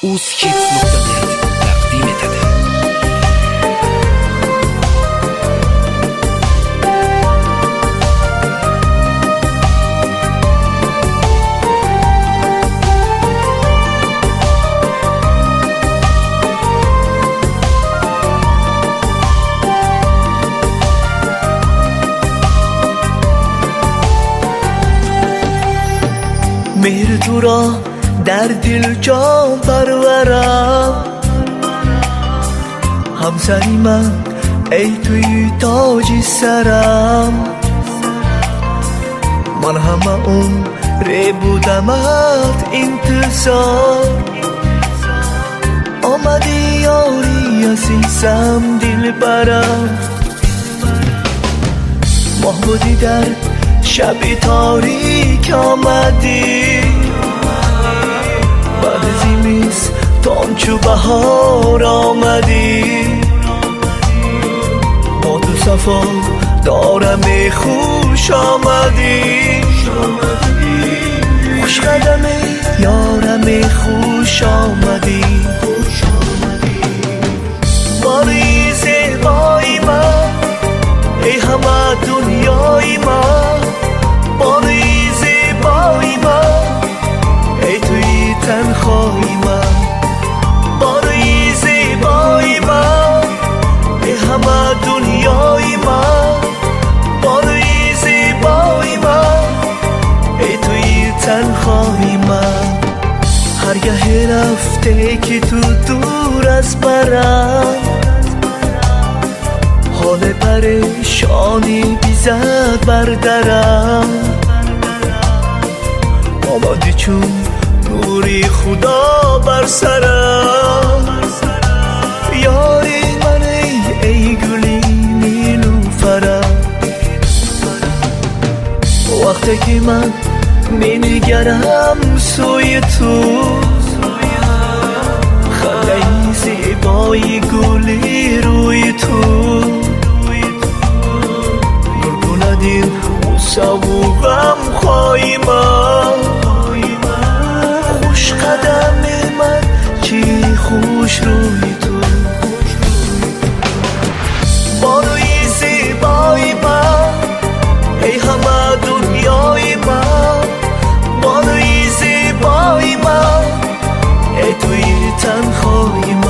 uzkids.net taqdim etadi. مهر تو را در دل جان پرورم، همسری من ای توی تاج سرم. من همه عمر بودمت انتظار، آمدی یاری عزیزم دل برم. ماه بودی در شب تاریک آمدی، بعد زمستان چو بهار آمدی. با تو صفا دارم خوش آمدی، خوش قدم یارم خوش آمدی. باری زیبای من ای همه دنیای من، باری زیبای من ای توی تنهایی من. باری زیبای من ای همه دنیای من، باری زیبای من ای توی تنهایی من. هرگاه رفته که تو دور از برم، حال پریشانی بیزد بر درم. آمدی چون نوری خدا بر سرم، یاری من ای گلی نیلوفرم. وقتی که من می‌نگرم سوی تو، خنده زیبای گلی روی تو. نور کند این غصه و غمخوای من، خوش قدم من چی خوش روی تو. باروی زیبای من ای همه دنیای من، باروی زیبای من ای توی تنهایی من.